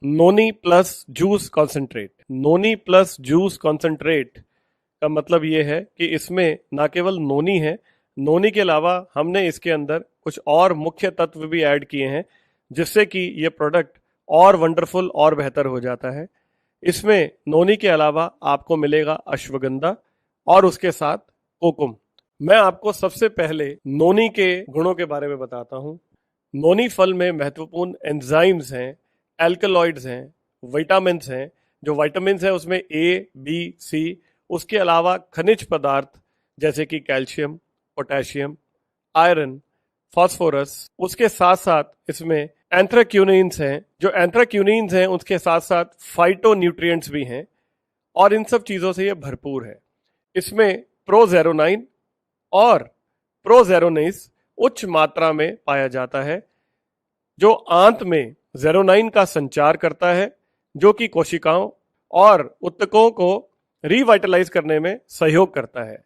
नोनी plus juice concentrate. नोनी plus juice concentrate का मतलब ये है कि इसमें ना केवल नोनी है, नोनी के अलावा हमने इसके अंदर कुछ और मुख्य तत्व भी ऐड किए हैं, जिससे कि ये प्रोडक्ट और वंडरफुल और बेहतर हो जाता है। इसमें नोनी के अलावा आपको मिलेगा अश्वगंधा और उसके साथ कोकुम। मैं आपको सबसे पहले नोनी के गुणों के बारे में बताता हूँ। नोनी फल में महत्वपूर्ण एंजाइम्स हैं, एल्कलॉइड्स हैं, विटामिन्स हैं। जो विटामिन्स हैं उसमें ए, बी, सी, उसके अलावा खनिज पदार्थ जैसे कि कैल्शियम, पोटेशियम, आयरन, फास्फोरस, उसके साथ साथ इसमें एंथ्राक्यूनिन्स हैं। जो एंथ्राक्यूनिन्स हैं उसके साथ साथ फाइटोन्यूट्रिएंट्स भी हैं और इन सब चीज़ों से ये भरपूर है। इसमें प्रोजेरोनाइन और प्रोजेरोनेस उच्च मात्रा में पाया जाता है, जो आंत में जेरोनाइन का संचार करता है, जो कि कोशिकाओं और ऊतकों को रिवाइटलाइज करने में सहयोग करता है।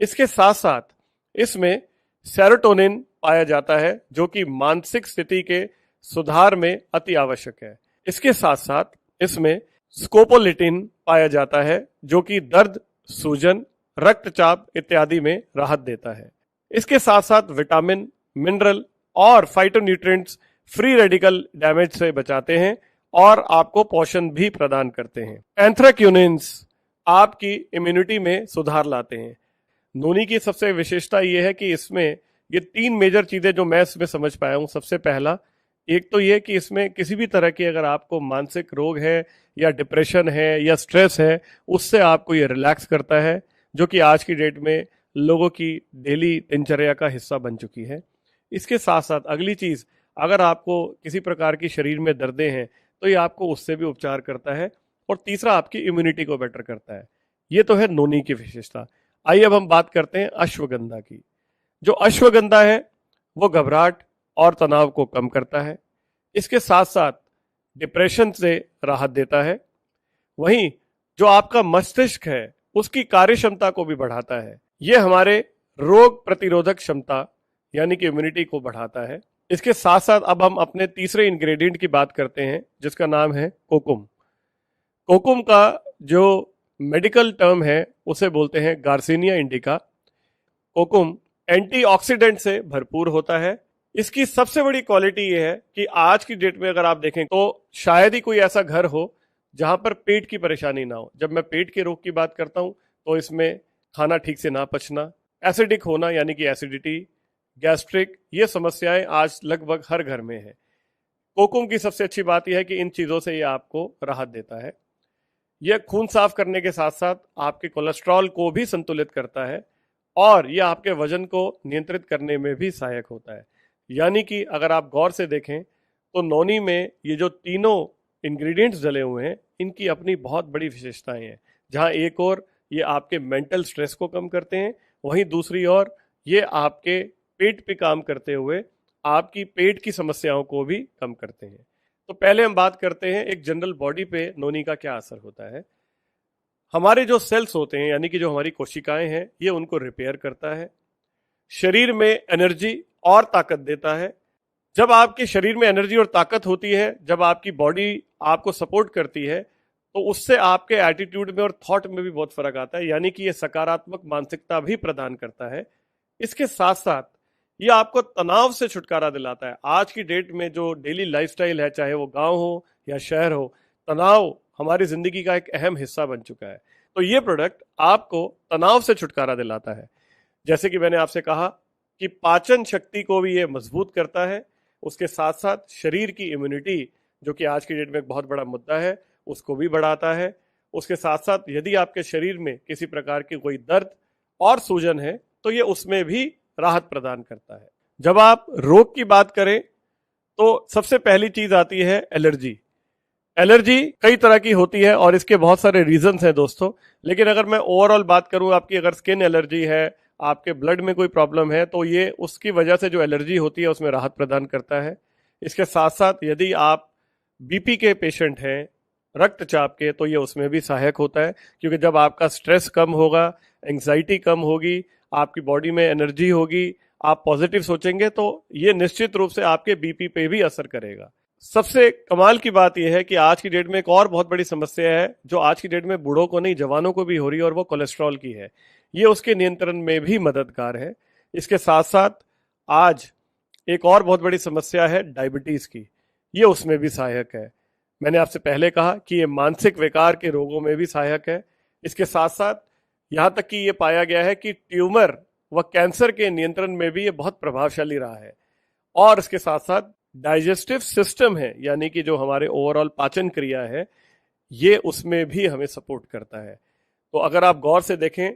इसके साथ साथ इसमें सेरोटोनिन पाया जाता है, जो कि मानसिक स्थिति के सुधार में अति आवश्यक है। इसके साथ साथ इसमें स्कोपोलिटिन पाया जाता है, जो कि दर्द, सूजन, रक्तचाप इत्यादि में राहत देता है। इसके साथ साथ विटामिन, मिनरल और फाइटोन्यूट्रिएंट्स फ्री रेडिकल डैमेज से बचाते हैं और आपको पोषण भी प्रदान करते हैं। एंथ्राक्यूनिन्स आपकी इम्यूनिटी में सुधार लाते हैं। नोनी की सबसे विशेषता यह है कि इसमें ये 3 मेजर चीजें जो मैं इसमें समझ पाया हूँ। सबसे पहला, एक तो ये कि इसमें किसी भी तरह की अगर आपको मानसिक रोग है या डिप्रेशन है या स्ट्रेस है, उससे आपको ये रिलैक्स करता है, जो कि आज की डेट में लोगों की डेली दिनचर्या का हिस्सा बन चुकी है। इसके साथ साथ अगली चीज, अगर आपको किसी प्रकार की शरीर में दर्दें हैं तो ये आपको उससे भी उपचार करता है। और तीसरा, आपकी इम्यूनिटी को बेटर करता है। ये तो है नोनी की विशेषता। आइए अब हम बात करते हैं अश्वगंधा की। जो अश्वगंधा है वो घबराहट और तनाव को कम करता है। इसके साथ साथ डिप्रेशन से राहत देता है। वहीं जो आपका मस्तिष्क है उसकी कार्य क्षमता को भी बढ़ाता है। यह हमारे रोग प्रतिरोधक क्षमता यानी कि इम्यूनिटी को बढ़ाता है। इसके साथ साथ अब हम अपने तीसरे इंग्रेडिएंट की बात करते हैं, जिसका नाम है कोकुम। कोकुम का जो मेडिकल टर्म है उसे बोलते हैं गार्सिनिया इंडिका। कोकुम एंटीऑक्सीडेंट से भरपूर होता है। इसकी सबसे बड़ी क्वालिटी यह है कि आज की डेट में अगर आप देखें तो शायद ही कोई ऐसा घर हो जहां पर पेट की परेशानी ना हो। जब मैं पेट के रोग की बात करता हूं तो इसमें खाना ठीक से ना पचना, एसिडिक होना यानी कि एसिडिटी, गैस्ट्रिक, ये समस्याएं आज लगभग हर घर में है। कोकुम की सबसे अच्छी बात यह है कि इन चीजों से यह आपको राहत देता है। यह खून साफ करने के साथ साथ आपके कोलेस्ट्रॉल को भी संतुलित करता है और यह आपके वजन को नियंत्रित करने में भी सहायक होता है। यानी कि अगर आप गौर से देखें तो नोनी में ये जो तीनों इंग्रेडिएंट्स डले हुए हैं, इनकी अपनी बहुत बड़ी विशेषताएं हैं। जहां एक और ये आपके मेंटल स्ट्रेस को कम करते हैं, वहीं दूसरी ओर ये आपके पेट पे काम करते हुए आपकी पेट की समस्याओं को भी कम करते हैं। तो पहले हम बात करते हैं एक जनरल बॉडी पे नोनी का क्या असर होता है। हमारे जो सेल्स होते हैं यानी कि जो हमारी कोशिकाएं हैं, ये उनको रिपेयर करता है, शरीर में एनर्जी और ताकत देता है। जब आपके शरीर में एनर्जी और ताकत होती है, जब आपकी बॉडी आपको सपोर्ट करती है, तो उससे आपके एटीट्यूड में और थॉट में भी बहुत फर्क आता है। यानी कि ये सकारात्मक मानसिकता भी प्रदान करता है। इसके साथ साथ ये आपको तनाव से छुटकारा दिलाता है। आज की डेट में जो डेली लाइफस्टाइल है, चाहे वो गांव हो या शहर हो, तनाव हमारी जिंदगी का एक अहम हिस्सा बन चुका है। तो ये प्रोडक्ट आपको तनाव से छुटकारा दिलाता है। जैसे कि मैंने आपसे कहा कि पाचन शक्ति को भी ये मजबूत करता है। उसके साथ साथ शरीर की इम्यूनिटी, जो कि आज की डेट में एक बहुत बड़ा मुद्दा है, उसको भी बढ़ाता है। उसके साथ साथ यदि आपके शरीर में किसी प्रकार की कोई दर्द और सूजन है तो ये उसमें भी राहत प्रदान करता है। जब आप रोग की बात करें तो सबसे पहली चीज आती है एलर्जी। एलर्जी कई तरह की होती है और इसके बहुत सारे रीजंस हैं दोस्तों। लेकिन अगर मैं ओवरऑल बात करूं, आपकी अगर स्किन एलर्जी है, आपके ब्लड में कोई प्रॉब्लम है, तो ये उसकी वजह से जो एलर्जी होती है उसमें राहत प्रदान करता है। इसके साथ साथ यदि आप बीपी के पेशेंट हैं, रक्तचाप के, तो ये उसमें भी सहायक होता है। क्योंकि जब आपका स्ट्रेस कम होगा, एंग्जाइटी कम होगी, आपकी बॉडी में एनर्जी होगी, आप पॉजिटिव सोचेंगे, तो ये निश्चित रूप से आपके बीपी पे भी असर करेगा। सबसे कमाल की बात यह है कि आज की डेट में एक और बहुत बड़ी समस्या है जो आज की डेट में बूढ़ों को नहीं जवानों को भी हो रही है, और वो कोलेस्ट्रॉल की है। ये उसके नियंत्रण में भी मददगार है। इसके साथ साथ आज एक और बहुत बड़ी समस्या है डायबिटीज की, ये उसमें भी सहायक है। मैंने आपसे पहले कहा कि ये मानसिक विकार के रोगों में भी सहायक है। इसके साथ साथ यहाँ तक कि ये पाया गया है कि ट्यूमर व कैंसर के नियंत्रण में भी ये बहुत प्रभावशाली रहा है। और इसके साथ साथ डाइजेस्टिव सिस्टम है, यानी कि जो हमारे ओवरऑल पाचन क्रिया है, ये उसमें भी हमें सपोर्ट करता है। तो अगर आप गौर से देखें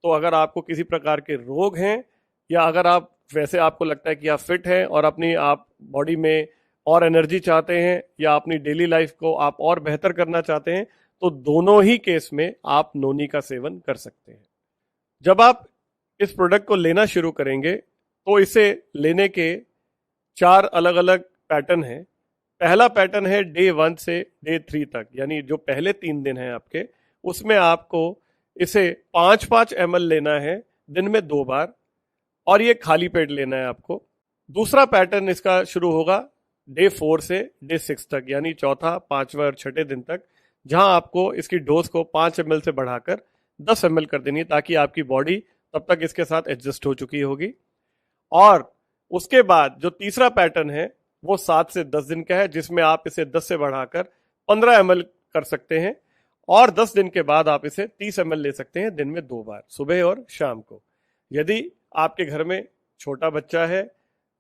तो अगर आपको किसी प्रकार के रोग हैं, या अगर आप वैसे आपको लगता है कि आप फिट हैं और अपनी आप बॉडी में और एनर्जी चाहते हैं, या अपनी डेली लाइफ को आप और बेहतर करना चाहते हैं, तो दोनों ही केस में आप नोनी का सेवन कर सकते हैं। जब आप इस प्रोडक्ट को लेना शुरू करेंगे तो इसे लेने के 4 अलग अलग पैटर्न हैं। पहला पैटर्न है डे 1 से डे 3 तक, यानी जो पहले 3 दिन हैं आपके, उसमें आपको इसे 5-5 ml लेना है दिन में 2 बार, और ये खाली पेट लेना है आपको। दूसरा पैटर्न इसका शुरू होगा डे 4 से डे 6 तक, यानी चौथा, पांचवा और छठे दिन तक, जहां आपको इसकी डोज को 5 ml से बढ़ाकर 10 ml कर देनी है, ताकि आपकी बॉडी तब तक इसके साथ एडजस्ट हो चुकी होगी। और उसके बाद जो तीसरा पैटर्न है वो 7 से 10 दिन का है, जिसमें आप इसे 10 से बढ़ाकर 15 ml कर सकते हैं, और 10 दिन के बाद आप इसे 30 ml ले सकते हैं दिन में 2 बार, सुबह और शाम को। यदि आपके घर में छोटा बच्चा है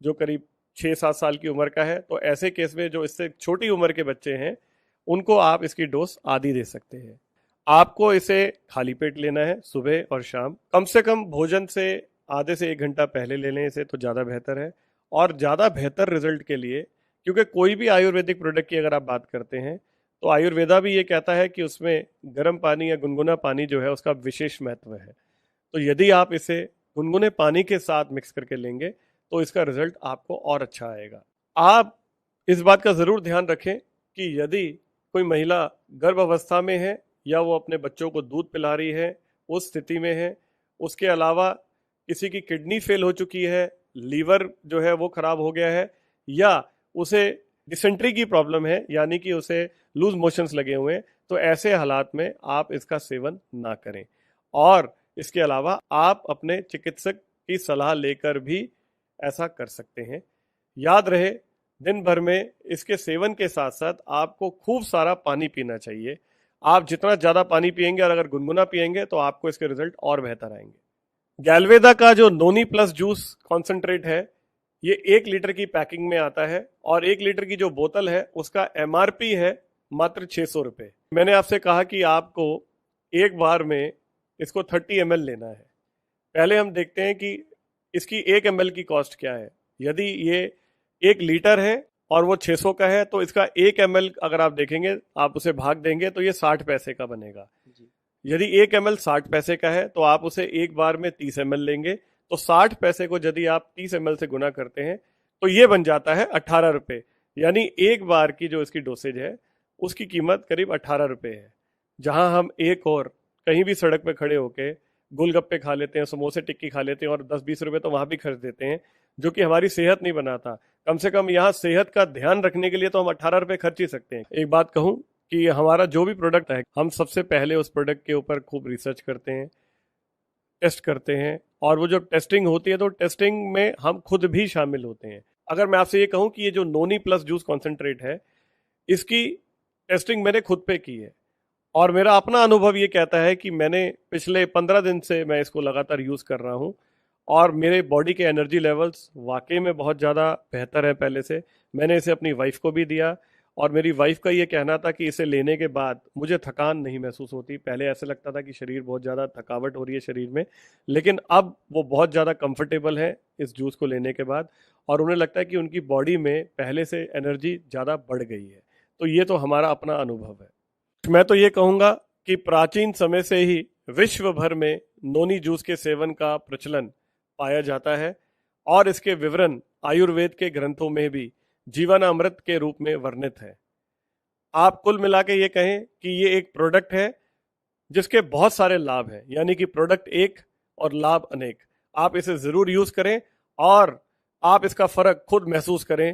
जो करीब 6-7 साल की उम्र का है, तो ऐसे केस में जो इससे छोटी उम्र के बच्चे हैं उनको आप इसकी डोज आधी दे सकते हैं। आपको इसे खाली पेट लेना है सुबह और शाम, कम से कम भोजन से आधे से 1 घंटा पहले ले लें इसे, तो ज़्यादा बेहतर है। और ज़्यादा बेहतर रिजल्ट के लिए, क्योंकि कोई भी आयुर्वेदिक प्रोडक्ट की अगर आप बात करते हैं तो आयुर्वेदा भी ये कहता है कि उसमें गर्म पानी या गुनगुना पानी जो है उसका विशेष महत्व है। तो यदि आप इसे गुनगुने पानी के साथ मिक्स करके लेंगे तो इसका रिजल्ट आपको और अच्छा आएगा। आप इस बात का ज़रूर ध्यान रखें कि यदि कोई महिला गर्भ अवस्था में है, या वो अपने बच्चों को दूध पिला रही है, उस स्थिति में है, उसके अलावा किसी की किडनी फेल हो चुकी है, लीवर जो है वो खराब हो गया है, या उसे डिसेंट्री की प्रॉब्लम है, यानी कि उसे लूज मोशंस लगे हुए हैं, तो ऐसे हालात में आप इसका सेवन ना करें। और इसके अलावा आप अपने चिकित्सक की सलाह लेकर भी ऐसा कर सकते हैं। याद रहे, दिन भर में इसके सेवन के साथ साथ आपको खूब सारा पानी पीना चाहिए। आप जितना ज़्यादा पानी पिएंगे और अगर गुनगुना पिएंगे तो आपको इसके रिजल्ट और बेहतर आएंगे। गैल्वेदा का जो नोनी प्लस जूस कॉन्सेंट्रेट है, ये 1 लीटर की पैकिंग में आता है, और 1 लीटर की जो बोतल है उसका MRP है मात्र 600 रुपये। मैंने आपसे कहा कि आपको एक बार में इसको 30 ml लेना है। पहले हम देखते हैं कि इसकी 1 ml की कॉस्ट क्या है। यदि ये 1 लीटर है और वो 600 का है, तो इसका 1 ml अगर आप देखेंगे, आप उसे भाग देंगे तो ये 60 पैसे का बनेगा। यदि 1 ml 60 पैसे का है तो आप उसे एक बार में 30 ml लेंगे, तो 60 पैसे को यदि आप 30 ml से गुना करते हैं तो ये बन जाता है 18 रुपये। यानी एक बार की जो इसकी डोसेज है उसकी कीमत करीब 18 रुपये है। जहां हम एक और कहीं भी सड़क पे खड़े होके गोलगप्पे खा लेते हैं, समोसे टिक्की खा लेते हैं, और 10-20 रुपए तो वहां भी खर्च देते हैं, जो कि हमारी सेहत नहीं बनाता। कम से कम यहाँ सेहत का ध्यान रखने के लिए तो हम 18 रुपए खर्च ही सकते हैं। एक बात कहूँ कि हमारा जो भी प्रोडक्ट है, हम सबसे पहले उस प्रोडक्ट के ऊपर खूब रिसर्च करते हैं, टेस्ट करते हैं, और वो जो टेस्टिंग होती है तो टेस्टिंग में हम खुद भी शामिल होते हैं। अगर मैं आपसे ये कहूँ कि ये जो नोनी प्लस जूस कॉन्सेंट्रेट है, इसकी टेस्टिंग मैंने खुद पे की है, और मेरा अपना अनुभव ये कहता है कि मैंने पिछले 15 दिन से मैं इसको लगातार यूज़ कर रहा हूँ, और मेरे बॉडी के एनर्जी लेवल्स वाकई में बहुत ज़्यादा बेहतर है पहले से। मैंने इसे अपनी वाइफ को भी दिया, और मेरी वाइफ का ये कहना था कि इसे लेने के बाद मुझे थकान नहीं महसूस होती। पहले ऐसे लगता था कि शरीर बहुत ज़्यादा थकावट हो रही है शरीर में, लेकिन अब वो बहुत ज़्यादा कंफर्टेबल है इस जूस को लेने के बाद, और उन्हें लगता है कि उनकी बॉडी में पहले से एनर्जी ज़्यादा बढ़ गई है। तो ये तो हमारा अपना अनुभव है। मैं तो ये कहूँगा कि प्राचीन समय से ही विश्व भर में नोनी जूस के सेवन का प्रचलन पाया जाता है, और इसके विवरण आयुर्वेद के ग्रंथों में भी जीवन अमृत के रूप में वर्णित है। आप कुल मिला के ये कहें कि ये एक प्रोडक्ट है जिसके बहुत सारे लाभ हैं, यानी कि प्रोडक्ट एक और लाभ अनेक। आप इसे ज़रूर यूज़ करें और आप इसका फ़र्क खुद महसूस करें